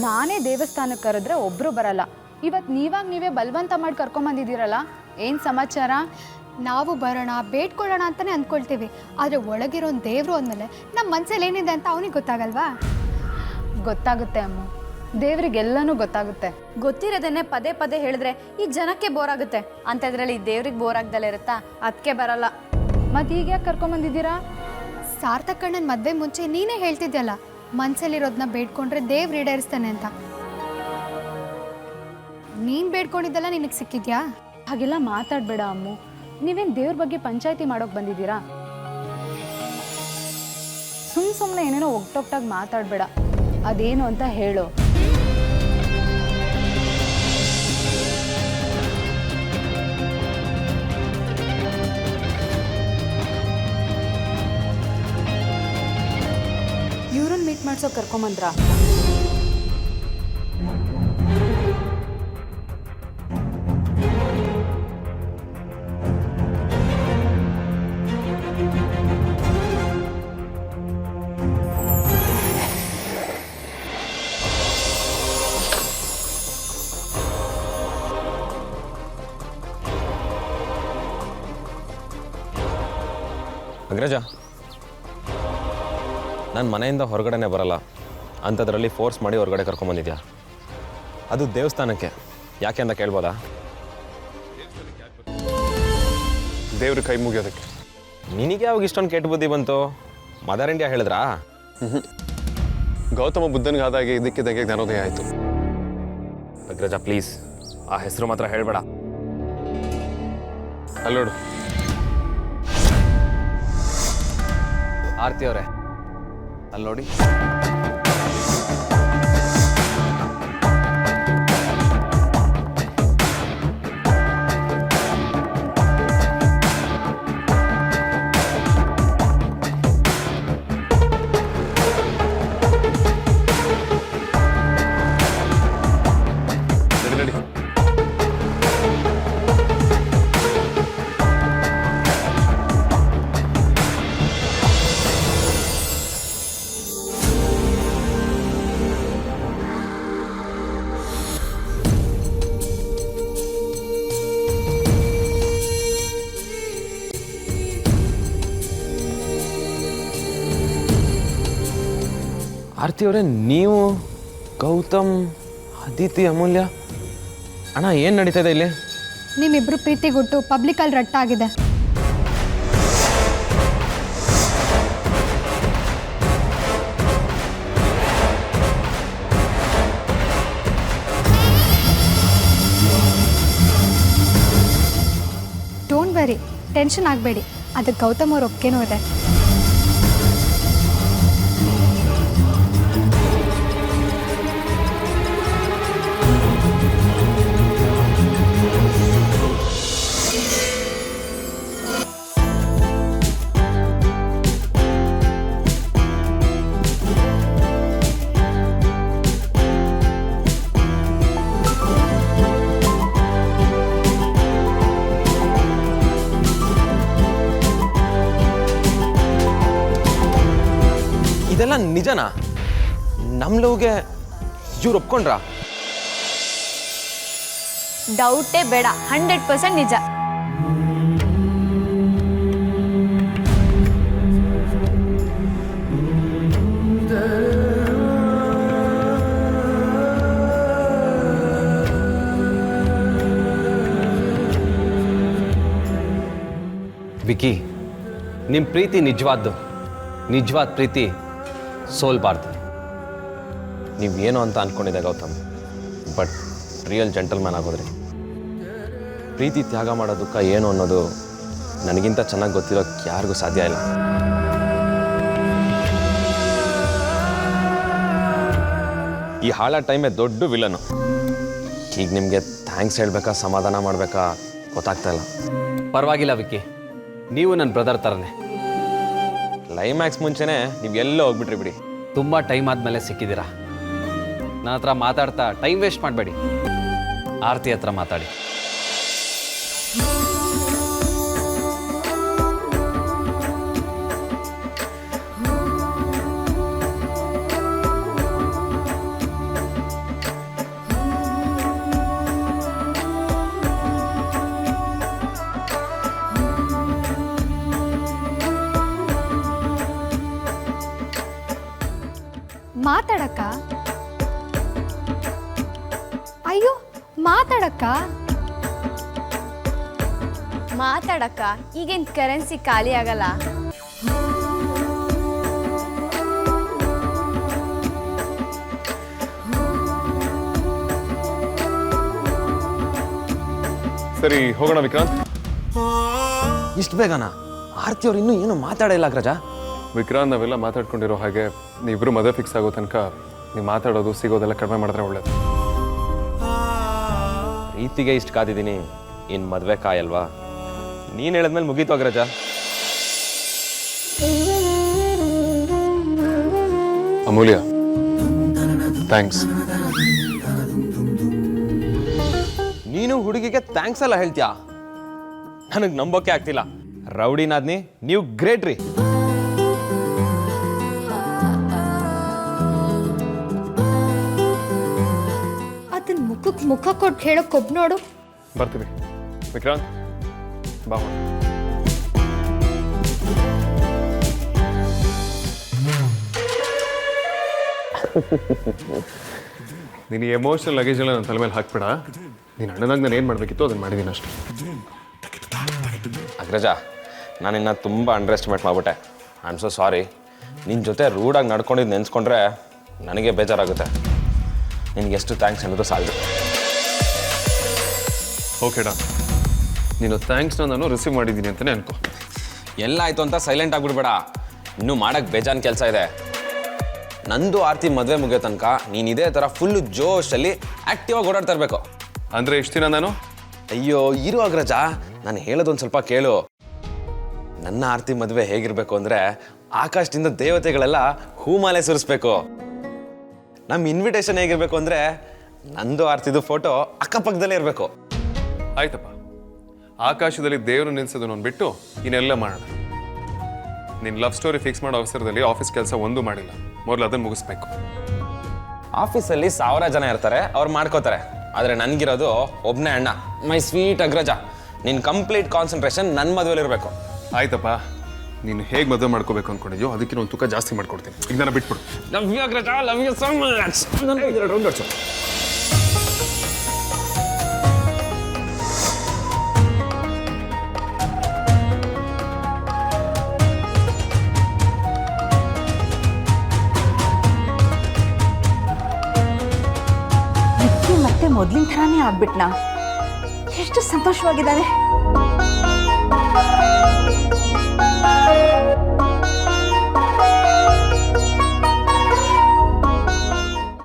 ನಾನೇ ದೇವಸ್ಥಾನಕ್ಕೆ ಕರೆದ್ರೆ ಒಬ್ಬರು ಬರಲ್ಲ. ಇವತ್ತು ನೀವೇ ಬಲವಂತ ಮಾಡಿ ಕರ್ಕೊಂಬಂದಿದ್ದೀರಲ್ಲ, ಏನು ಸಮಾಚಾರ? ನಾವು ಬರೋಣ ಬೇಡ್ಕೊಳ್ಳೋಣ ಅಂತಲೇ ಅಂದ್ಕೊಳ್ತೀವಿ, ಆದರೆ ಒಳಗಿರೋ ದೇವರು ಅಂದಮೇಲೆ ನಮ್ಮ ಮನಸ್ಸಲ್ಲಿ ಏನಿದೆ ಅಂತ ಅವನಿಗೆ ಗೊತ್ತಾಗಲ್ವಾ? ಗೊತ್ತಾಗುತ್ತೆ ಅಮ್ಮ, ದೇವ್ರಿಗೆಲ್ಲನೂ ಗೊತ್ತಾಗುತ್ತೆ. ಗೊತ್ತಿರೋದನ್ನೇ ಪದೇ ಪದೇ ಹೇಳಿದ್ರೆ ಈ ಜನಕ್ಕೆ ಬೋರ್ ಆಗುತ್ತೆ. ಅಂಥದ್ರಲ್ಲಿ ದೇವ್ರಿಗೆ ಬೋರ್ ಆಗ್ದಲೇ ಇರುತ್ತಾ? ಅದಕ್ಕೆ ಬರಲ್ಲ. ಮತ್ತು ಈಗ ಯಾಕೆ ಕರ್ಕೊಂಬಂದಿದ್ದೀರಾ? ಸಾರ್ಥಕಣ್ಣನ ಮದುವೆ ಮುಂಚೆ ನೀನೇ ಹೇಳ್ತಿದ್ಯಲ್ಲ, ಮನಸ್ಸಲ್ಲಿರೋದನ್ನ ಬೇಡ್ಕೊಂಡ್ರೆ ದೇವ್ರು ಈಡೇರಿಸ್ತಾನೆ ಅಂತ. ನೀನು ಬೇಡ್ಕೊಂಡಿದ್ದೆಲ್ಲ ನಿನಗೆ ಸಿಕ್ಕಿದ್ಯಾ? ಹಾಗೆಲ್ಲ ಮಾತಾಡಬೇಡ ಅಮ್ಮು. ನೀವೇನು ದೇವ್ರ ಬಗ್ಗೆ ಪಂಚಾಯಿತಿ ಮಾಡೋಕೆ ಬಂದಿದ್ದೀರಾ? ಸುಮ್ಮನೆ ಏನೇನೋ ಒಗ್ಟೊಗ್ಟಾಗಿ ಮಾತಾಡಬೇಡ. ಅದೇನು ಅಂತ ಹೇಳು. ಇವ್ರನ್ನ ಮೀಟ್ ಮಾಡ್ಸೋಕೆ ಕರ್ಕೊಂಬಂದ್ರಾ? ಅಗ್ರಜ, ನಾನು ಮನೆಯಿಂದ ಹೊರಗಡೆನೇ ಬರಲ್ಲ ಅಂಥದ್ರಲ್ಲಿ ಫೋರ್ಸ್ ಮಾಡಿ ಹೊರಗಡೆ ಕರ್ಕೊಂಬಂದಿದ್ಯಾ? ಅದು ದೇವಸ್ಥಾನಕ್ಕೆ, ಯಾಕೆ ಅಂತ ಕೇಳ್ಬೋದಾ? ದೇವ್ರ ಕೈ ಮುಗಿಯೋದಕ್ಕೆ. ನಿನಗೆ ಯಾವಾಗ ಇಷ್ಟೊಂದು ಕೆಟ್ಟ ಬುದ್ಧಿ ಬಂತು? ಮದರ್ ಇಂಡಿಯಾ ಹೇಳಿದ್ರಾ? ಗೌತಮ ಬುದ್ಧನಿಗಾದಾಗೆ ಇದಕ್ಕಿದ್ದಾಗೆ ಜ್ಞಾನೋದಯ ಆಯಿತು. ಅಗ್ರಜ ಪ್ಲೀಸ್, ಆ ಹೆಸರು ಮಾತ್ರ ಹೇಳಬೇಡ. ಅಲ್ಲೋಡು, ಆರ್ತಿ ಅವರೇ ಅಲ್ಲಿ ನೋಡಿ. ನಡಿ. ಆರ್ತಿ ಅವರೇ, ನೀವು ಗೌತಮ್, ಅದಿತಿ, ಅಮೂಲ್ಯ, ಅಣ್ಣ ಏನು ನಡೀತಾ ಇದೆ ಇಲ್ಲಿ? ನಿಮ್ಮಿಬ್ರು ಪ್ರೀತಿ ಗುಟ್ಟು ಪಬ್ಲಿಕಲ್ಲಿ ರಟ್ಟಾಗಿದೆ. ಡೋಂಟ್ ವರಿ, ಟೆನ್ಷನ್ ಆಗಬೇಡಿ, ಅದಕ್ಕೆ ಗೌತಮ್ ಅವ್ರ ಒಪ್ಪಿಗೆನೂ ಇದೆ. ಇದೆಲ್ಲ ನಿಜನಾ? ನಮ್ಮ ಲವ್ಗೆ ಇವ್ರು ಒಪ್ಕೊಂಡ್ರ? ಡೌಟೇ ಬೇಡ, 100% ನಿಜ. ವಿಕಿ, ನಿಮ್ಮ ಪ್ರೀತಿ ನಿಜವಾದ ಪ್ರೀತಿ ಸೋಲ್ಬಾರ್ದು. ನೀವೇನು ಅಂತ ಅಂದ್ಕೊಂಡಿದ್ದೆ ಗೌತಮ್, ಬಟ್ ರಿಯಲ್ ಜೆಂಟಲ್ಮ್ಯಾನ್ ಆಗೋದ್ರಿ. ಪ್ರೀತಿ ತ್ಯಾಗ ಮಾಡೋ ದುಃಖ ಏನು ಅನ್ನೋದು ನನಗಿಂತ ಚೆನ್ನಾಗಿ ಗೊತ್ತಿರೋಕ್ಕೆ ಯಾರಿಗೂ ಸಾಧ್ಯ ಇಲ್ಲ. ಈ ಹಾಳ ಟೈಮೇ ದೊಡ್ಡ ವಿಲನು. ಈಗ ನಿಮಗೆ ಥ್ಯಾಂಕ್ಸ್ ಹೇಳಬೇಕಾ ಸಮಾಧಾನ ಮಾಡಬೇಕಾ ಗೊತ್ತಾಗ್ತಾ ಇಲ್ಲ. ಪರವಾಗಿಲ್ಲ ವಿಕಿ, ನೀವು ನನ್ನ ಬ್ರದರ್ ಥರನೇ. ಕ್ಲೈಮ್ಯಾಕ್ಸ್ ಮುಂಚೆನೇ ನೀವು ಎಲ್ಲ ಹೋಗ್ಬಿಟ್ರಿ ಬಿಡಿ. ತುಂಬ ಟೈಮ್ ಆದಮೇಲೆ ಸಿಕ್ಕಿದ್ದೀರಾ. ನನ್ನ ಹತ್ರ ಮಾತಾಡ್ತಾ ಟೈಮ್ ವೇಸ್ಟ್ ಮಾಡಬೇಡಿ, ಆರ್ತಿ ಹತ್ರ ಮಾತಾಡಿ. ಮಾತಾಡಕ್ಕ. ಅಯ್ಯೋ ಮಾತಾಡಕ್ಕ. ಮಾತಾಡಕ್ಕ ಈಗೇನು ಕರೆನ್ಸಿ ಖಾಲಿ ಆಗಲ್ಲ. ಸರಿ ಹೋಗೋಣ ವಿಕ್ರಾಂತ್. ಇಷ್ಟು ಬೇಗನಾ? ಆರ್ತಿ ಅವ್ರು ಇನ್ನೂ ಏನು ಮಾತಾಡಿಲ್ಲ ಅಗ್ರಜ. ವಿಕ್ರಾಂತ್ ನಾವೆಲ್ಲ ಮಾತಾಡ್ಕೊಂಡಿರೋ ಹಾಗೆ ನೀವಿಬ್ರು ಮದುವೆ ಫಿಕ್ಸ್ ಆಗೋ ತನಕ ನೀವು ಮಾತಾಡೋದು ಸಿಗೋದೆಲ್ಲ ಕಡಿಮೆ ಮಾಡಿದ್ರೆ ಒಳ್ಳೇದು. ಪ್ರೀತಿಗೆ ಇಷ್ಟು ಕಾದಿದ್ದೀನಿ, ಇನ್ನು ಮದುವೆ ಕಾಯಲ್ವಾ? ನೀನು ಹೇಳಿದ್ಮೇಲೆ ಮುಗೀತು ಅಗ್ರಜ. ಅಮೂಲ್ಯ ಥ್ಯಾಂಕ್ಸ್. ನೀನು ಹುಡುಗಿಗೆ ಥ್ಯಾಂಕ್ಸ್ ಎಲ್ಲ ಹೇಳ್ತೀಯಾ? ನನಗೆ ನಂಬೋಕೆ ಆಗ್ತಿಲ್ಲ. ರೌಡಿನಾದ್ನಿ, ನೀವು ಗ್ರೇಟ್ ರೀ. ಅದನ್ನ ಮುಖಕ್ಕೆ ಮುಖ ಕೊಟ್ಟು ಹೇಳೋಕೆ ಒಬ್ಬ ನೋಡು. ಬರ್ತೀವಿ ವಿಕ್ರಾಂತ್, ಬಾ ಹೋಗೋಣ. ನೀನು ಎಮೋಷನಲ್ ಲಗೇಜ್ ಎಲ್ಲ ನನ್ನ ತಲೆ ಮೇಲೆ ಹಾಕ್ಬೇಡ. ನೀನು ಅಣ್ಣನಾಗ ನಾನು ಏನು ಮಾಡಬೇಕಿತ್ತು ಅದನ್ನು ಮಾಡಿದ್ದೀನಿ ಅಷ್ಟೇ. ಅಗ್ರಜ, ನಾನಿನ್ನ ತುಂಬ ಅಂಡರ್ ಎಸ್ಟಿಮೇಟ್ ಮಾಡಿಬಿಟ್ಟೆ. I am so sorry. ನಿನ್ನ ಜೊತೆ ರೂಡಾಗಿ ನಡ್ಕೊಂಡಿದ್ದು ನೆನೆಸ್ಕೊಂಡ್ರೆ ನನಗೆ ಬೇಜಾರಾಗುತ್ತೆ. ನಿನಗೆ ಎಷ್ಟು ಥ್ಯಾಂಕ್ಸ್ ಅನ್ನೋದು ಸಾಲದು. ಓಕೆಡಾ, ನೀನು ಥ್ಯಾಂಕ್ಸ್ನ ನಾನು ರಿಸೀವ್ ಮಾಡಿದ್ದೀನಿ ಅಂತಲೇ ಅನ್ಕೋ. ಎಲ್ಲ ಆಯಿತು ಅಂತ ಸೈಲೆಂಟ್ ಆಗಿಬಿಡ್ಬೇಡ. ಇನ್ನೂ ಮಾಡೋಕ್ಕೆ ಬೇಜಾನ್ ಕೆಲಸ ಇದೆ. ನಂದು ಆರ್ತಿ ಮದುವೆ ಮುಗಿಯೋ ತನಕ ನೀನು ಇದೇ ಥರ ಫುಲ್ಲು ಜೋಶಲ್ಲಿ ಆ್ಯಕ್ಟಿವ್ ಆಗಿ ಓಡಾಡ್ತಾ ಇರಬೇಕು. ಅಂದರೆ ಎಷ್ಟು ದಿನ ನಾನು? ಅಯ್ಯೋ ಇರು ಅಗ್ರಜ, ನಾನು ಹೇಳೋದೊಂದು ಸ್ವಲ್ಪ ಕೇಳು. ನನ್ನ ಆರ್ತಿ ಮದುವೆ ಹೇಗಿರಬೇಕು ಅಂದರೆ ಆಕಾಶದಿಂದ ದೇವತೆಗಳೆಲ್ಲ ಹೂಮಾಲೆ ಸುರಿಸ್ಬೇಕು. ನಮ್ಮ ಇನ್ವಿಟೇಷನ್ ಹೇಗಿರಬೇಕು ಅಂದರೆ ನಂದು ಆರ್ತಿದು ಫೋಟೋ ಅಕ್ಕಪಕ್ಕದಲ್ಲೇ ಇರಬೇಕು. ಆಯ್ತಪ್ಪ, ಆಕಾಶದಲ್ಲಿ ದೇವರು ನಿಲ್ಸೋದನ್ನು ಬಿಟ್ಟು ಇನ್ನೆಲ್ಲ ಮಾಡೋಣ. ನಿನ್ನ ಲವ್ ಸ್ಟೋರಿ ಫಿಕ್ಸ್ ಮಾಡೋ ಅವಸರದಲ್ಲಿ ಆಫೀಸ್ ಕೆಲಸ ಒಂದೂ ಮಾಡಿಲ್ಲ. ಮೊದಲು ಅದನ್ನು ಮುಗಿಸ್ಬೇಕು. ಆಫೀಸಲ್ಲಿ 1000 ಜನ ಇರ್ತಾರೆ, ಅವ್ರು ಮಾಡ್ಕೋತಾರೆ. ಆದರೆ ನನಗಿರೋದು ಒಬ್ಬನೇ ಅಣ್ಣ, ಮೈ ಸ್ವೀಟ್ ಅಗ್ರಜ. ನಿನ್ನ ಕಂಪ್ಲೀಟ್ ಕಾನ್ಸಂಟ್ರೇಷನ್ ನನ್ನ ಮದುವೆಲಿರಬೇಕು. ಆಯ್ತಪ್ಪ, ನೀನು ಹೇಗೆ ಮದುವೆ ಮಾಡ್ಕೋಬೇಕು ಅಂದ್ಕೊಂಡಿದ್ಯೋ ಅದಕ್ಕೆ ಒಂದು ತೂಕ ಜಾಸ್ತಿ ಮಾಡ್ಕೊಡ್ತೀನಿ. ಈಗ ನಾನು ಬಿಟ್ಬಿಡು. Love you Agraja, love you so much. ಮತ್ತೆ ಮೊದಲಿನ ಥರಾನೇ ಆಗ್ಬಿಟ್ನಾ? ಎಷ್ಟು ಸಂತೋಷವಾಗಿದ್ದಾನೆ.